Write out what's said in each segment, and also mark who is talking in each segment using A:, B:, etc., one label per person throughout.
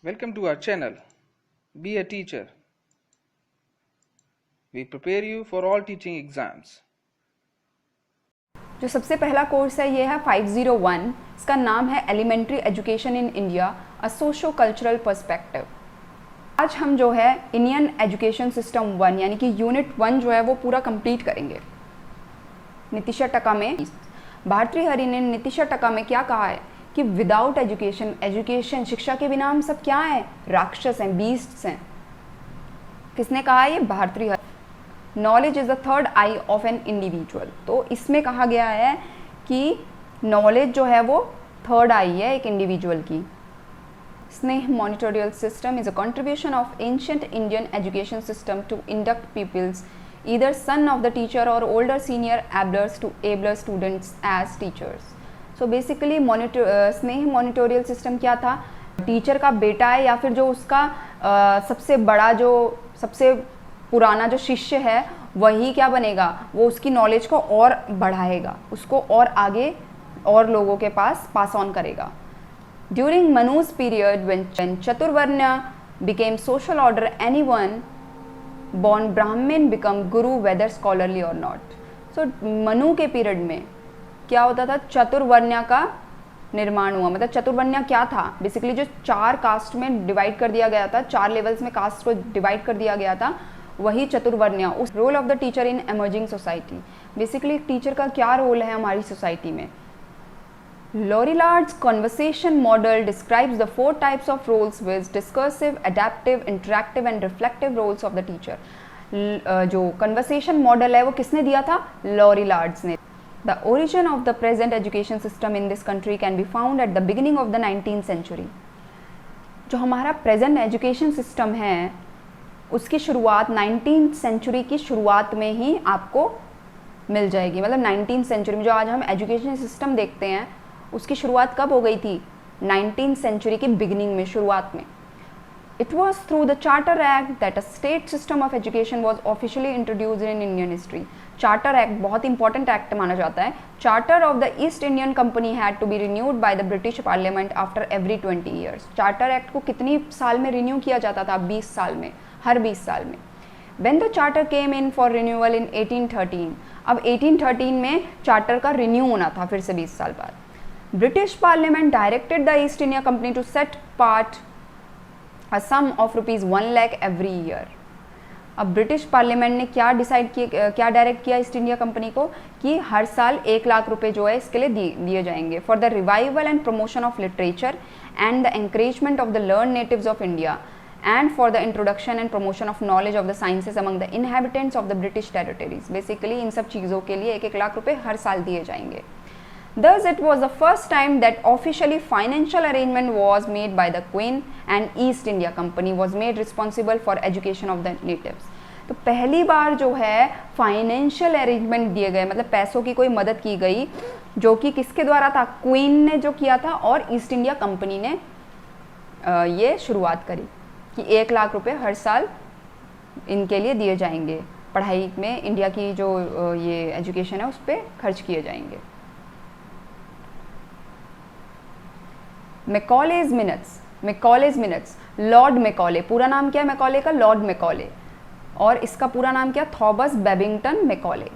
A: Welcome to our channel. Be a teacher. We prepare you for all teaching exams.
B: जो सबसे पहला course है ये है 501। इसका नाम है elementary education in India, a socio cultural perspective. आज हम जो है इंडियन एजुकेशन सिस्टम 1 यानी कि यूनिट 1 जो है वो पूरा कंप्लीट करेंगे। नितिशा टका में भारतृहरि ने नितिशा टका में क्या कहा है कि विदाउट एजुकेशन शिक्षा के बिना हम सब क्या हैं, राक्षस हैं, बीस्ट्स हैं। किसने कहा है ये? Bhartrihari. Knowledge is the third eye of an individual. तो इसमें कहा गया है कि नॉलेज जो है वो थर्ड आई है एक इंडिविजुअल की। स्नेह monitorial system is a contribution of ancient Indian education system to induct peoples either son of the teacher or older senior ablers to abler students as teachers. So basically स्नेह monitorial system क्या था? Teacher का बेटा है या फिर जो उसका सबसे बड़ा जो सबसे पुराना जो शिष्य है वही क्या बनेगा, वो उसकी नॉलेज को और बढ़ाएगा, उसको और आगे और लोगों के पास ऑन करेगा। During Manuj period when चतुर्वर्ण became social order, anyone born Brahmin become guru whether scholarly or not. So Manu के पीरियड में क्या होता था? चतुर्वर्ण्य का निर्माण हुआ। मतलब चतुर्वर्ण्य क्या था? बेसिकली जो 4 कास्ट में डिवाइड कर दिया गया था, 4 लेवल्स में कास्ट को डिवाइड कर दिया गया था, वही चतुर्वर्ण्य। उस role of the teacher in emerging society. Basically teacher का क्या रोल है हमारी सोसाइटी में? Lorilard's conversation model describes the 4 types of roles with discursive, adaptive, interactive and reflective roles of the teacher. जो conversation model है वो किसने दिया था? Lorilards ने। The origin of the present education system in this country can be found at the beginning of the 19th century. जो हमारा present education system है उसकी शुरुआत 19th century की शुरुआत में ही आपको मिल जाएगी। मतलब 19th century में जो आज हम education system देखते हैं उसकी शुरुआत कब हो गई थी? 19th सेंचुरी की बिगिनिंग में, शुरुआत में। It was through the charter act that a state system of education was officially introduced in Indian history. Charter act बहुत इंपॉर्टेंट एक्ट माना जाता है। Charter of the East Indian company had to be renewed by the British parliament after every 20 years. Charter act को कितनी साल में renew किया जाता था? 20 साल में, हर 20 साल में। When the charter came in for renewal in 1813, अब 1813 में चार्टर का रिन्यू होना था फिर से 20 साल बाद। British Parliament directed the East India Company to set apart a sum of ₹1 lakh every year. अब ब्रिटिश पार्लियामेंट ने क्या डिसाइड किया, क्या डायरेक्ट किया ईस्ट इंडिया कंपनी को कि हर साल 1 लाख रुपए जो है इसके लिए दिए जाएंगे for the revival and promotion of literature and the encouragement of the learn natives of India and for the introduction and promotion of knowledge of the sciences among the inhabitants of the British territories. Basically इन सब चीज़ों के लिए 1-1 लाख रुपए हर साल दिए जाएंगे। Thus, it was the first time that officially financial arrangement was made by the Queen and East India Company was made responsible for education of the natives. तो पहली बार जो है फाइनेंशियल अरेंजमेंट दिए गए, मतलब पैसों की कोई मदद की गई, जो कि किसके द्वारा था? क्वीन ने जो किया था और ईस्ट इंडिया कंपनी ने ये शुरुआत करी कि 1 लाख रुपए हर साल इनके लिए दिए जाएंगे, पढ़ाई में इंडिया की जो ये एजुकेशन है उस पर खर्च किए जाएंगे। मैकॉलेज मिनट्स, लॉर्ड मैकॉले, पूरा नाम क्या है मैकॉले का? Lord Macaulay. और इसका पूरा नाम क्या? Thomas Babington Macaulay.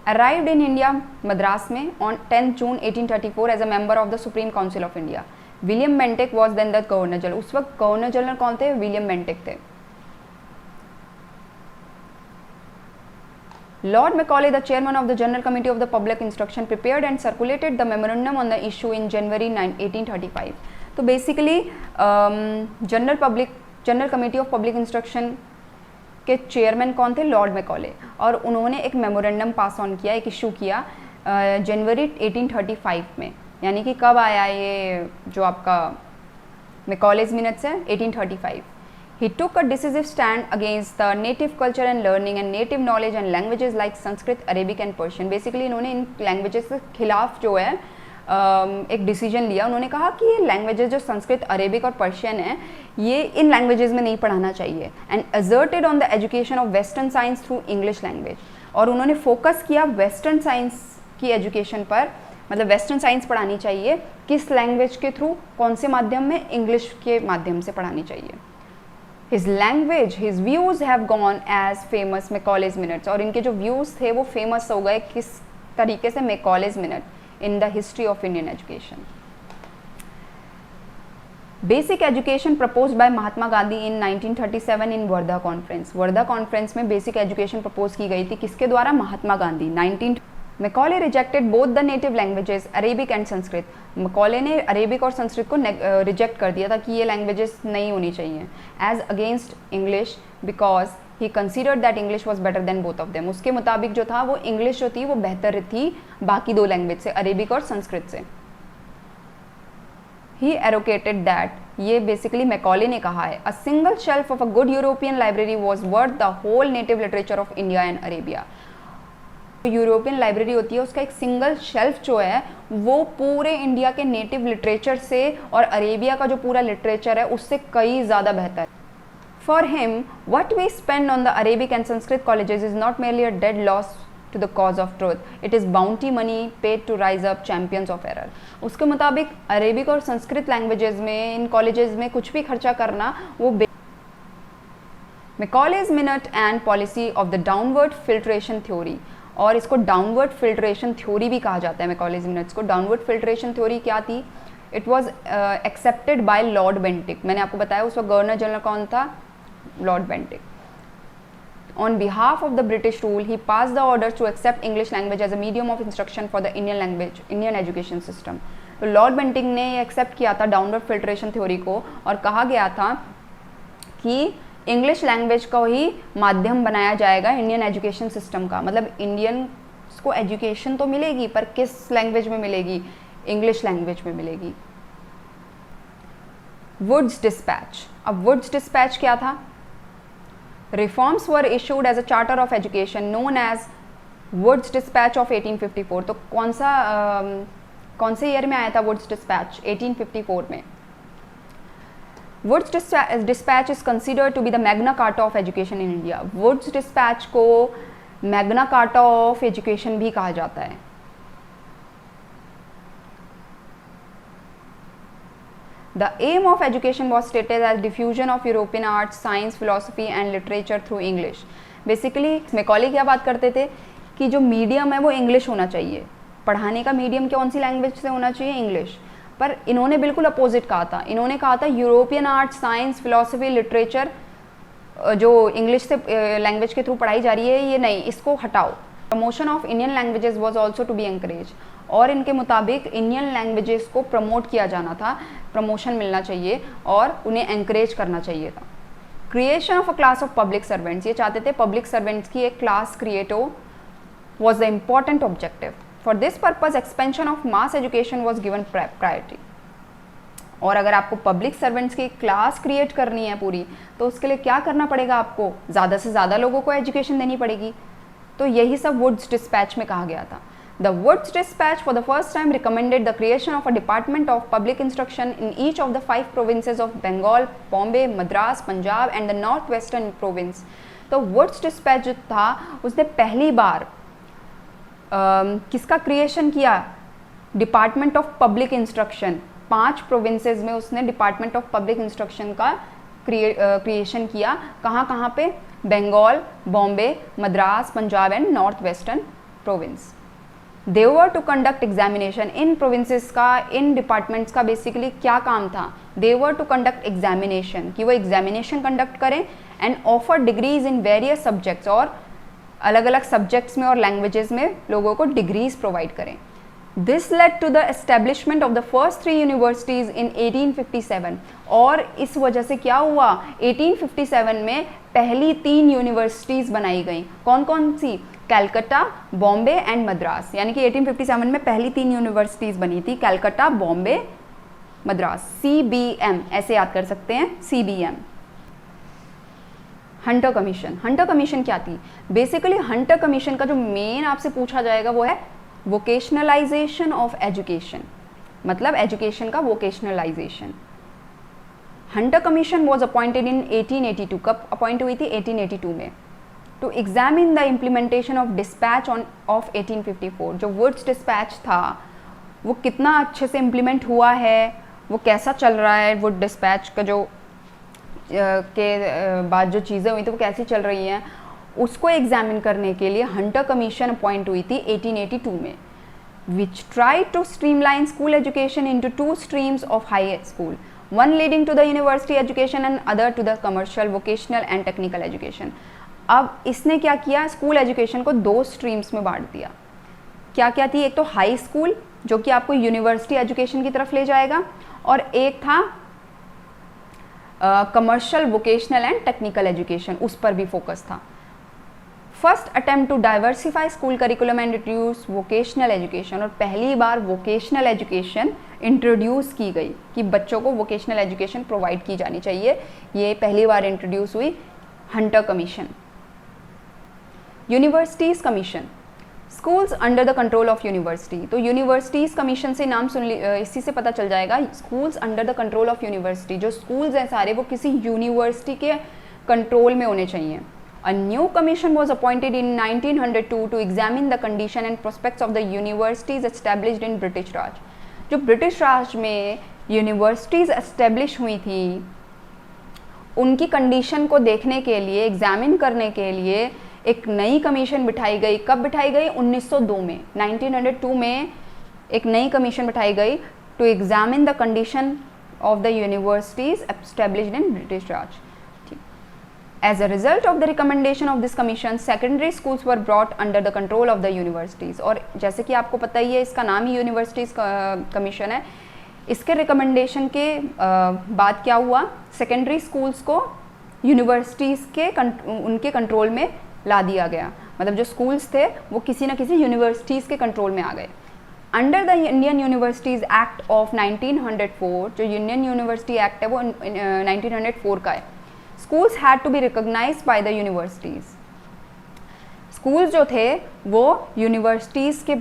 B: Arrived in India, Madras में, on 10 June 1834 as a member of the Supreme Council of India. William Bentinck was then the governor general. उस वक्त गवर्नर जनरल कौन थे? विलियम बेंटिक थे। Lord Macaulay, the chairman of the General Committee of the Public Instruction, prepared and circulated the memorandum on the issue in January 1835. तो basically general committee of public instruction के chairman कौन थे? Lord Macaulay. और उन्होंने एक memorandum pass on किया, एक issue किया जनवरी 1835 में। यानी कि कब आया ये जो आपका मैकॉलेज मिनट्स है? 1835। He took a decisive stand against the native culture and learning and native knowledge and languages like Sanskrit, Arabic and Persian. Basically इन्होंने इन लैंग्वेजेस के खिलाफ जो है एक डिसीजन लिया। उन्होंने कहा कि ये लैंग्वेजेस जो संस्कृत, अरेबिक और पर्शियन है ये इन लैंग्वेजेस में नहीं पढ़ाना चाहिए। And asserted on the education of western science through English language. और उन्होंने फोकस किया वेस्टर्न साइंस की एजुकेशन पर, मतलब वेस्टर्न साइंस पढ़ानी चाहिए किस लैंग्वेज के थ्रू, कौन से माध्यम में, इंग्लिश के माध्यम से पढ़ानी चाहिए। His language, his views have gone as famous Macaulay's minutes, और इनके जो व्यूज़ थे वो फेमस हो गए किस तरीके से, Macaulay's minute in the history of Indian education. Basic education propose by Mahatma Gandhi in 1937 in Wardha conference. Wardha conference में बेसिक एजुकेशन प्रपोज की गई थी, किसके द्वारा, Mahatma Gandhi. Macaulay rejected both the native languages Arabic and Sanskrit. Macaulay ने अरेबिक और संस्कृत को रिजेक्ट कर दिया था कि ये लैंग्वेजेस नहीं होनी चाहिए, as against English, because he considered that English was better than both of them. उसके मुताबिक जो था वो इंग्लिश जो थी वो बेहतर थी बाकी दो लैंग्वेज से, अरेबिक और संस्कृत से। ही एरोकेटेड दैट, ये बेसिकली मैकॉले ने कहा है, a single shelf of a good European library was worth the whole native literature of India and Arabia. European library होती है उसका एक सिंगल शेल्फ जो है वो पूरे इंडिया के नेटिव लिटरेचर से और अरेबिया का जो पूरा लिटरेचर है उससे कई ज़्यादा बेहतर है। For him what we spend on the Arabic and Sanskrit colleges is not merely a dead loss to the cause of truth, it is bounty money paid to rise up champions of error। उसके मुताबिक Arabic और Sanskrit languages में इन colleges में कुछ भी खर्चा करना वो Macaulay's minute and policy of the downward filtration theory, और इसको डाउनवर्ड फिल्ट्रेशन थ्योरी भी कहा जाता है। मैकॉलेज मिनट्स को डाउनवर्ड फिल्ट्रेशन थ्योरी क्या थी, it was accepted by Lord Bentinck. मैंने आपको बताया उस वक्त गवर्नर जनरल कौन था, Lord Bentinck. On behalf of the British rule, he passed the orders to accept English language as a medium of instruction for the Indian education system। तो Lord Bentinck ने accept किया था downward filtration theory को, और कहा गया था कि इंग्लिश लैंग्वेज को ही माध्यम बनाया जाएगा इंडियन एजुकेशन सिस्टम का। मतलब इंडियन को एजुकेशन तो मिलेगी पर किस लैंग्वेज में मिलेगी, इंग्लिश लैंग्वेज में मिलेगी। वुड्स डिस्पैच, अब वुड्स डिस्पैच क्या था, Reforms were issued as a charter of education known as Woods Dispatch of 1854। तो कौन से ईयर में आया था वुड्स डिस्पैच, 1854 में। Wood's dispatch is considered to be the Magna Carta of education in India. Wood's dispatch को Magna Carta of education भी कहा जाता है। The aim of education was stated as diffusion of European arts, science, philosophy and literature through English। Basically Macaulay क्या बात करते थे कि जो मीडियम है वो इंग्लिश होना चाहिए, पढ़ाने का मीडियम कौन सी लैंग्वेज से होना चाहिए, इंग्लिश। पर इन्होंने बिल्कुल अपोजिट कहा था, इन्होंने कहा था European arts, science, philosophy, literature जो इंग्लिश से लैंग्वेज के थ्रू पढ़ाई जा रही है ये नहीं, इसको हटाओ। Promotion of Indian languages was also to be encourage, और इनके मुताबिक इंडियन लैंग्वेजेस को प्रमोट किया जाना था, प्रमोशन मिलना चाहिए और उन्हें एनकरेज करना चाहिए था। Creation of a class of public servants, ये चाहते थे पब्लिक सर्वेंट्स की एक क्लास क्रिएट हो, was the important objective. For this purpose expansion of mass education was given priority. और अगर आपको पब्लिक सर्वेंट्स की क्लास क्रिएट करनी है पूरी, तो उसके लिए क्या करना पड़ेगा, आपको ज़्यादा से ज़्यादा लोगों को एजुकेशन देनी पड़ेगी। तो यही सब वुड्स डिस्पैच में कहा गया था। The Woods Dispatch for the first time recommended the creation of a Department of Public Instruction in each of the 5 provinces of Bengal, Bombay, Madras, Punjab and the Northwestern Province। तो Woods Dispatch जो था उसने पहली बार किसका creation किया, department of public instruction. 5 provinces में उसने department of public instruction का क्रिएशन किया। कहाँ कहाँ पे, Bengal, Bombay, Madras, Punjab and north western province. They were to conduct examination, इन प्रोविंसेस का, इन डिपार्टमेंट्स का बेसिकली क्या काम था, they were to conduct examination, कि वो एग्जामिनेशन कंडक्ट करें, and offer degrees in various subjects, और अलग अलग सब्जेक्ट्स में और लैंग्वेजेस में लोगों को डिग्रीज प्रोवाइड करें। This led to the establishment of the first 3 universities in 1857, और इस वजह से क्या हुआ, 1857 में पहली 3 यूनिवर्सिटीज़ बनाई गई। कौन कौन सी, कलकत्ता, बॉम्बे एंड मद्रास। यानी कि 1857 में पहली 3 यूनिवर्सिटीज़ बनी थी, कलकत्ता, बॉम्बे, मद्रास। CBM ऐसे याद कर सकते हैं, CBM। Hunter commission, Hunter commission क्या थी, बेसिकली हंटर कमीशन का जो मेन आपसे पूछा जाएगा वो है वोकेशनलाइजेशन ऑफ एजुकेशन, मतलब एजुकेशन का vocationalisation. Hunter commission was appointed in 1882, कब अपॉइंट हुई थी, 1882 में, to examine the implementation of dispatch of 1854। जो वुड्स डिस्पैच था वो कितना अच्छे से इम्प्लीमेंट हुआ है, वो कैसा चल रहा है, वो डिस्पैच का जो के बाद जो चीज़ें हुई थी वो कैसी चल रही हैं, उसको एग्जामिन करने के लिए हंटर कमीशन अपॉइंट हुई थी 1882 में, which tried to streamline school education into two streams of high school, one leading to the university education and other to the commercial, vocational and technical education. अब इसने क्या किया, स्कूल एजुकेशन को दो streams में बांट दिया. क्या क्या थी, एक तो हाई स्कूल जो कि आपको यूनिवर्सिटी एजुकेशन की तरफ ले जाएगा, और एक था commercial, vocational and technical education, उस पर भी फोकस था. First attempt to diversify school curriculum and introduce vocational education, और पहली बार वोकेशनल एजुकेशन इंट्रोड्यूस की गई कि बच्चों को वोकेशनल एजुकेशन प्रोवाइड की जानी चाहिए. ये पहली बार इंट्रोड्यूस हुई Hunter commission. Universities commission, schools under the control of university. तो यूनिवर्सिटीज़ कमीशन से नाम सुन इसी से पता चल जाएगा, schools under the control of university. जो स्कूल्स हैं सारे वो किसी यूनिवर्सिटी के कंट्रोल में होने चाहिए. A new commission was appointed in 1902 to examine the condition and prospects of the universities established in British Raj. जो ब्रिटिश राज में यूनिवर्सिटीज़ एस्टेब्लिश हुई थी उनकी कंडीशन को देखने के लिए, एग्जामिन करने के लिए एक नई कमीशन बिठाई गई. कब बिठाई गई, 1902 में. 1902 में एक नई कमीशन बिठाई गई to examine the condition of the universities established in British Raj. As a result of the recommendation of this commission, secondary schools were brought under the control of the universities. और जैसे कि आपको पता ही है, इसका नाम ही यूनिवर्सिटीज़ कमीशन है. इसके रिकमेंडेशन के बाद क्या हुआ, सेकेंडरी स्कूल्स को यूनिवर्सिटीज़ के उनके कंट्रोल में ला दिया गया. मतलब जो स्कूल्स थे वो किसी न किसी यूनिवर्सिटीज़ के कंट्रोल में आ गए. Under the Indian universities act of 1904, जो यूनियन यूनिवर्सिटी एक्ट है वो 1904 का है. Schools had to be recognized by the universities. Schools जो थे वो यूनिवर्सिटीज़ के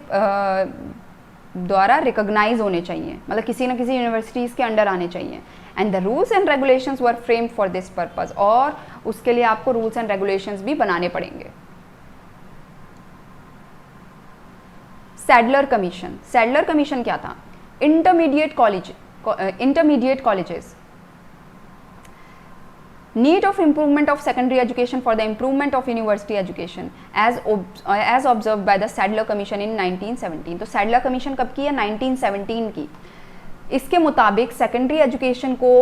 B: द्वारा रिकॉग्नाइज होने चाहिए, मतलब किसी न किसी यूनिवर्सिटीज़ के अंडर आने चाहिए. And the rules and regulations were framed for this purpose, और उसके लिए आपको रूल्स एंड रेगुलेशंस भी बनाने पड़ेंगे. Sadler commission. सैडलर कमीशन क्या था, intermediate colleges, need of improvement of secondary education for the improvement of university education as observed by the Sadler Commission in 1917. तो सैडलर कमीशन कब की है, 1917 की. इसके मुताबिक सेकेंडरी एजुकेशन को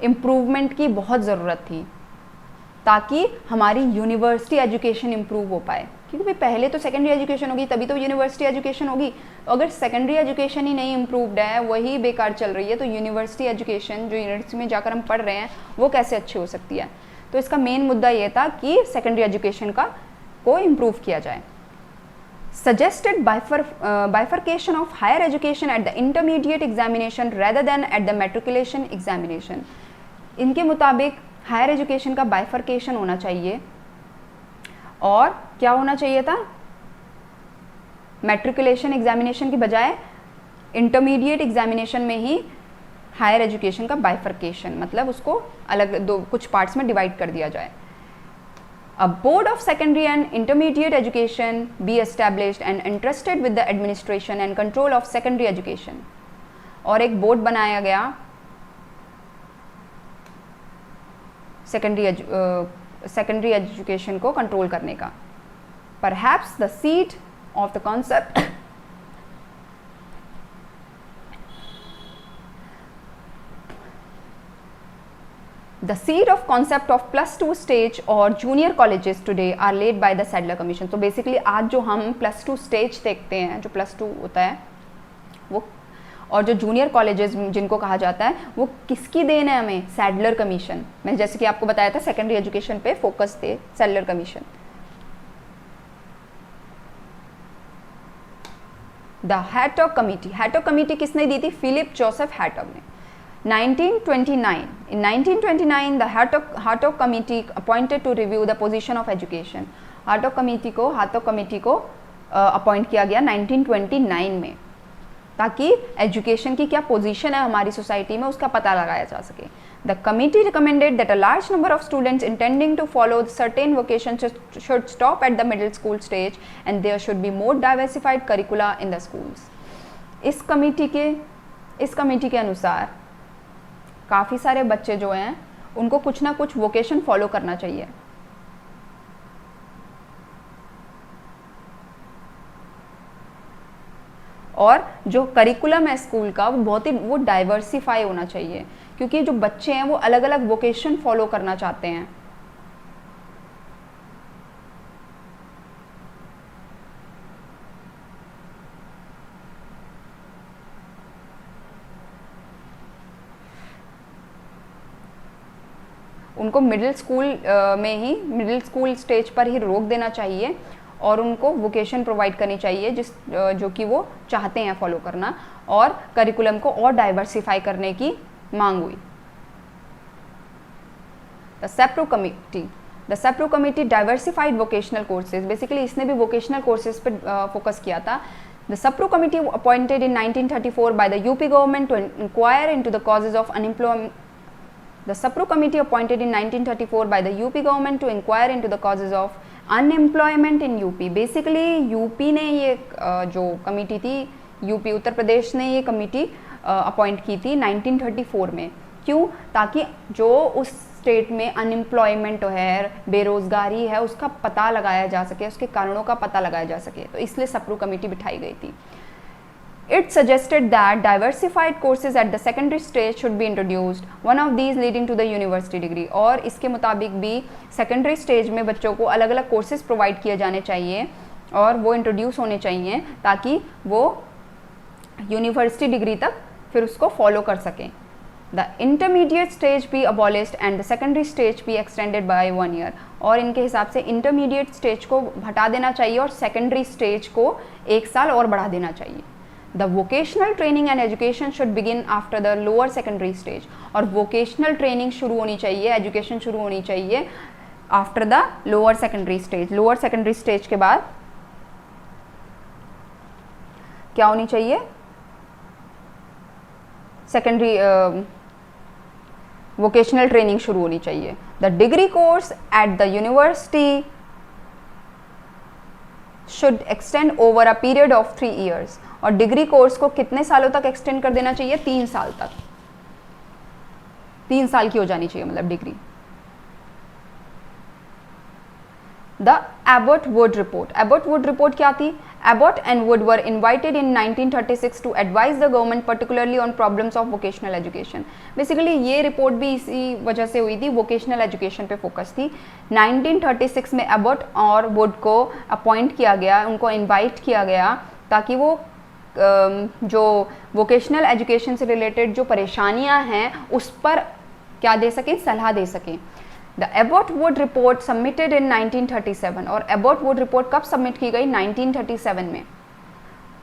B: इम्प्रूवमेंट की बहुत ज़रूरत थी ताकि हमारी यूनिवर्सिटी एजुकेशन इम्प्रूव हो पाए, क्योंकि भाई पहले तो सेकेंडरी एजुकेशन होगी तभी तो यूनिवर्सिटी एजुकेशन होगी. अगर सेकेंडरी एजुकेशन ही नहीं इम्प्रूव्ड है, वही बेकार चल रही है, तो यूनिवर्सिटी एजुकेशन जो यूनिवर्सिटी में जाकर हम पढ़ रहे हैं वो कैसे अच्छी हो सकती है. तो इसका मेन मुद्दा ये था कि सेकेंडरी एजुकेशन को इम्प्रूव किया जाए. Suggested bifurcation of higher education at the intermediate examination rather than at the matriculation examination. इनके मुताबिक हायर एजुकेशन का बाइफर्केशन होना चाहिए, और क्या होना चाहिए था, मैट्रिकुलेशन एग्जामिनेशन की बजाय इंटरमीडिएट एग्जामिनेशन में ही हायर एजुकेशन का बाइफर्केशन, मतलब उसको अलग कुछ पार्ट्स में डिवाइड कर दिया जाए. A board of secondary and intermediate education be established and entrusted with the administration and control of secondary education. और एक बोर्ड बनाया गया सेकेंडरी एजुकेशन को कंट्रोल करने का. Perhaps the seed of the concept The seed of concept of +2 stage और junior colleges today are laid by the Sadler Commission. तो basically आज जो हम +2 स्टेज देखते हैं, जो +2 होता है वो, और जो जूनियर कॉलेजेस जिनको कहा जाता है, वो किसकी देन है हमें, सैडलर कमीशन. मैंने जैसे कि आपको बताया था सेकेंडरी एजुकेशन पे फोकस थे, Sadler commission. The Hartog committee. Hartog committee किसने दी थी, फिलिप जोसेफ हैटॉग ने. 1929. In 1929, the Hartog Committee appointed to review the position of education. Hartog Committee को अपॉइंट किया गया 1929 में, ताकि एजुकेशन की क्या पोजीशन है हमारी सोसाइटी में उसका पता लगाया जा सके. The committee recommended that a large number of students intending to follow certain vocations should stop at the middle school stage and there should be more diversified curricula in the schools. इस committee के अनुसार काफ़ी सारे बच्चे जो हैं उनको कुछ ना कुछ वोकेशन फॉलो करना चाहिए। और जो करिकुलम है स्कूल का वो बहुत ही वो डाइवर्सिफाई होना चाहिए, क्योंकि जो बच्चे हैं वो अलग अलग वोकेशन फॉलो करना चाहते हैं। उनको मिडिल स्कूल स्टेज पर ही रोक देना चाहिए और उनको वोकेशन प्रोवाइड करनी चाहिए जो कि वो चाहते हैं फॉलो करना, और करिकुलम को और डाइवर्सिफाई करने की मांग हुई। The सेप्रो committee diversified vocational courses, basically इसने भी वोकेशनल कोर्सेज पर फोकस किया था। The SEPRO committee appointed in 1934 by the UP government to inquire into the causes of unemployment. The SEPRO committee appointed in 1934 by the UP government to inquire into the causes of unemployment in UP. Basically UP ने ये जो committee थी, UP Uttar Pradesh ने ये committee appoint की थी 1934 में। क्यों? ताकि जो उस स्टेट में अनएम्प्लॉयमेंट है, बेरोजगारी है, उसका पता लगाया जा सके, उसके कारणों का पता लगाया जा सके, तो इसलिए सप्रू कमेटी बिठाई गई थी। It suggested that diversified courses at the secondary stage should be introduced, one of these leading to the university degree। और इसके मुताबिक भी सेकेंडरी स्टेज में बच्चों को अलग अलग कोर्सेज प्रोवाइड किए जाने चाहिए और वो इंट्रोड्यूस होने चाहिए ताकि वो यूनिवर्सिटी डिग्री तक फिर उसको फॉलो कर सकें। द इंटरमीडिएट स्टेज भी abolished and the secondary stage भी एक्सटेंडेड बाय 1 ईयर। और इनके हिसाब से इंटरमीडिएट स्टेज को हटा देना चाहिए और सेकेंडरी स्टेज को 1 साल और बढ़ा देना चाहिए। The vocational training and education should begin after the lower secondary stage। और vocational training शुरू होनी चाहिए, education शुरू होनी चाहिए after the lower secondary stage। lower secondary stage के बाद क्या होनी चाहिए? secondary vocational training शुरू होनी चाहिए। The degree course at the university should extend over a period of 3 years। और डिग्री कोर्स को कितने सालों तक एक्सटेंड कर देना चाहिए? 3 साल तक। 3 साल की हो जानी चाहिए मतलब degree. The Abbott Wood report. Abbott Wood report क्या थी? Abbott and Wood were invited in 1936 to advise the government particularly on problems of vocational education. Basically ये रिपोर्ट भी इसी वजह से हुई थी, वोकेशनल एजुकेशन पे फोकस थी। 1936 में एबॉट और वुड को अपॉइंट किया गया, उनको इन्वाइट किया गया ताकि वो जो वोकेशनल एजुकेशन से रिलेटेड जो परेशानियां हैं उस पर क्या दे सकें? सलाह दे सकें। The Abbott Wood report submitted in 1937। और एबॉट वुड रिपोर्ट कब सबमिट की गई? 1937 में।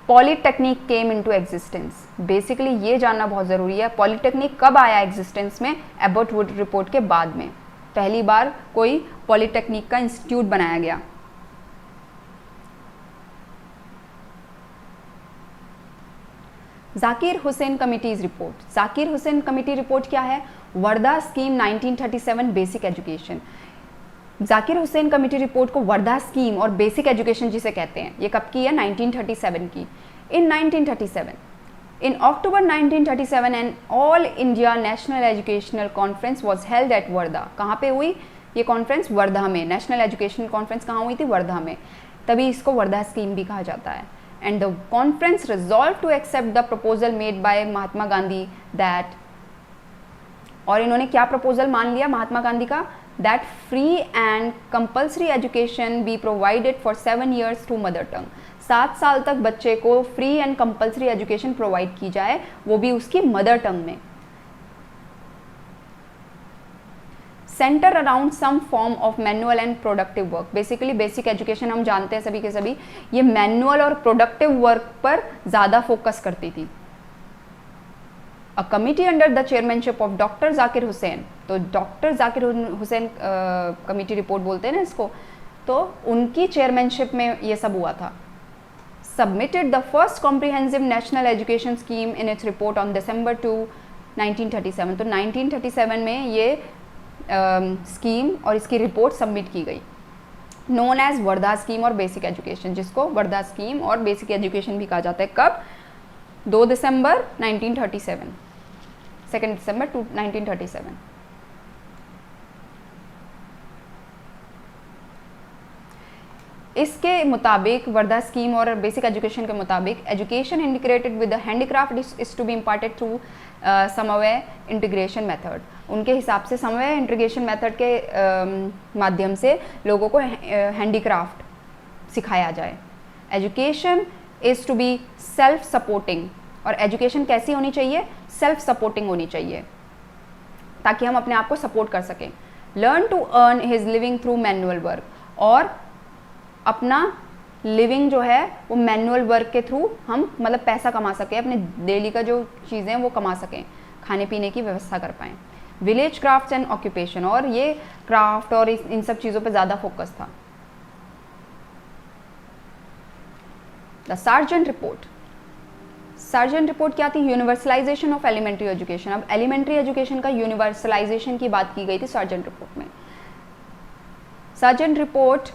B: Polytechnic came into existence. Basically ये जानना बहुत ज़रूरी है, पॉलीटेक्निक कब आया एग्जिस्टेंस में? एबॉट वुड रिपोर्ट के बाद में पहली बार कोई पॉलीटेक्निक का इंस्टीट्यूट बनाया गया। Zakir Hussain committee's report. Zakir Hussain committee report क्या है? Wardha scheme 1937 basic education. Zakir Hussain committee report को वर्धा स्कीम और बेसिक एजुकेशन जिसे कहते हैं, ये कब की है? 1937 की। In 1937 in October 1937 an all India national educational conference was held at Wardha. कहाँ पे हुई ये कॉन्फ्रेंस? वर्धा में। नेशनल एजुकेशन कॉन्फ्रेंस कहाँ हुई थी? वर्धा में। तभी इसको वर्धा स्कीम भी कहा जाता है। And the conference resolved to accept the proposal made by Mahatma Gandhi that, और इन्होंने क्या प्रपोजल मान लिया महात्मा गांधी का? that free and compulsory education be provided for 7 years to mother tongue। 7 साल तक बच्चे को free and compulsory education provide की जाए, वो भी उसकी मदर टंग में। Centre around some form of manual and productive work. Basically basic education हम जानते हैं सभी के सभी, ये मैनुअल और प्रोडक्टिव वर्क पर ज़्यादा फोकस करती थी। A committee under the chairmanship of doctor Zakir Hussain. तो doctor Zakir Hussain committee report बोलते हैं ना इसको, तो उनकी चेयरमैनशिप में ये सब हुआ था। Submitted the first comprehensive national education scheme in its report on December 2, 1937। तो 1937 में ये स्कीम और इसकी रिपोर्ट सबमिट की गई, नोन एज वर्धा स्कीम और बेसिक एजुकेशन, जिसको वर्धा स्कीम और बेसिक एजुकेशन भी कहा जाता है। कब? 2 दिसंबर 1937, 2 दिसंबर 1937। इसके मुताबिक वर्धा स्कीम और बेसिक एजुकेशन के मुताबिक education integrated with the handicraft is to be imparted through समन्वय इंटीग्रेशन मेथड। उनके हिसाब से समन्वय इंटीग्रेशन मेथड के माध्यम से लोगों को हैंडीक्राफ्ट सिखाया जाए। Education is to be self supporting, और एजुकेशन कैसी होनी चाहिए? सेल्फ सपोर्टिंग होनी चाहिए, ताकि हम अपने आप को सपोर्ट कर सकें। Learn to earn his living through manual work, और अपना लिविंग जो है वो मैनुअल वर्क के थ्रू हम मतलब पैसा कमा सकें, अपने डेली का जो चीज़ें हैं वो कमा सकें, खाने पीने की व्यवस्था कर पाएँ। विलेज क्राफ्ट्स एंड ऑक्यूपेशन, और ये क्राफ्ट और इन सब चीज़ों पे ज़्यादा फोकस था। The Sargent report, Sargent report क्या थी? Universalisation of elementary education. अब एलिमेंट्री एजुकेशन का यूनिवर्सलाइजेशन की बात की गई थी सार्जेंट रिपोर्ट में। सार्जेंट रिपोर्ट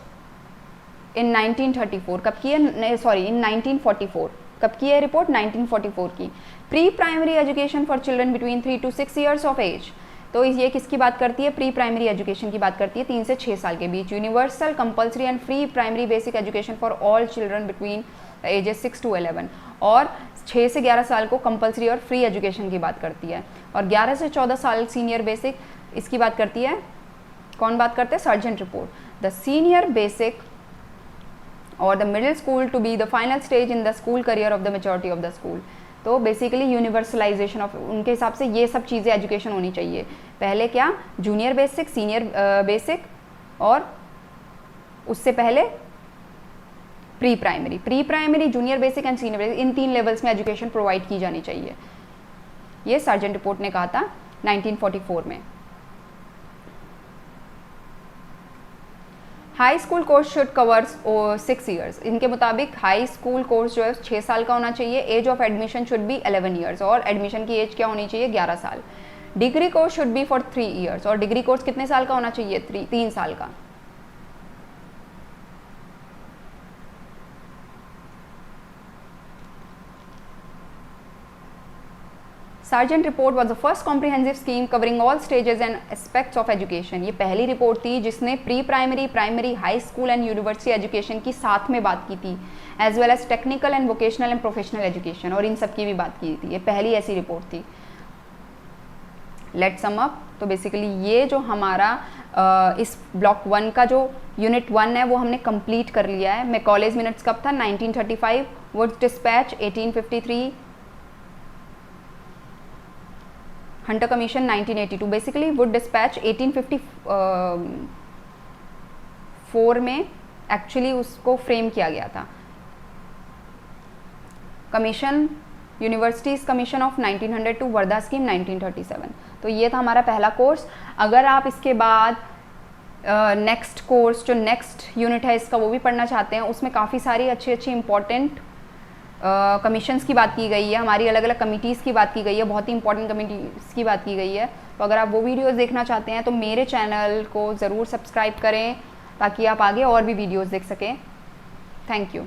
B: इन 1934 कब की है? सॉरी, इन 1944 कब की है रिपोर्ट? 1944 की। Pre primary education for children between 3 to 6 years of age. तो ये किसकी बात करती है? प्री प्राइमरी एजुकेशन की बात करती है, 3 से 6 साल के बीच। Universal compulsory and free primary basic education for all children between ages 6 to 11, और 6 से 11 साल को कंपल्सरी और फ्री एजुकेशन की बात करती है। और 11 से 14 साल सीनियर बेसिक, इसकी बात करती है कौन बात करते हैं? Sargent report. The senior basic और the middle school to be the final stage in the school career of the maturity of the school. तो बेसिकली यूनिवर्सलाइजेशन ऑफ, उनके हिसाब से ये सब चीज़ें एजुकेशन होनी चाहिए। पहले क्या? जूनियर बेसिक, सीनियर बेसिक, और उससे पहले pre primary, junior basic and senior basic, in 3 levels में एजुकेशन प्रोवाइड की जानी चाहिए। ये सार्जेंट रिपोर्ट ने कहा था 1944 में। High school course should covers 6 years। इनके मुताबिक हाई स्कूल कोर्स जो है 6 साल का होना चाहिए। Age of admission should be 11 years, और एडमिशन की एज क्या होनी चाहिए? 11 साल। Degree course should be for 3 years, और डिग्री कोर्स कितने साल का होना चाहिए? 3 साल का। Sargent report was the first comprehensive scheme covering all stages and aspects of education. ये पहली रिपोर्ट थी जिसने pre primary, primary, high school and university education की साथ में बात की थी, as well as technical and vocational and professional education, और इन सब की भी बात की थी। ये पहली ऐसी रिपोर्ट थी। Let's sum up. तो बेसिकली ये जो हमारा इस ब्लॉक 1 का जो यूनिट 1 है वो हमने कंप्लीट कर लिया है। मैकॉलेज मिनट्स कब था? 1935। Wood's dispatch 1853। Hunter commission 1982। Basically Wood dispatch 1854 में एक्चुअली उसको फ्रेम किया गया था। Commission, universities commission of 1900 to Wardha scheme 1937। तो ये था हमारा पहला कोर्स। अगर आप इसके बाद नेक्स्ट कोर्स जो नेक्स्ट यूनिट है इसका वो भी पढ़ना चाहते हैं, उसमें काफ़ी सारी अच्छी अच्छी इंपॉर्टेंट कमीशंस की बात की गई है, हमारी अलग अलग कमिटीज़ की बात की गई है, बहुत ही इंपॉर्टेंट कमिटीज़ की बात की गई है। तो अगर आप वो वीडियोस देखना चाहते हैं तो मेरे चैनल को ज़रूर सब्सक्राइब करें ताकि आप आगे और भी वीडियोस देख सकें। Thank you.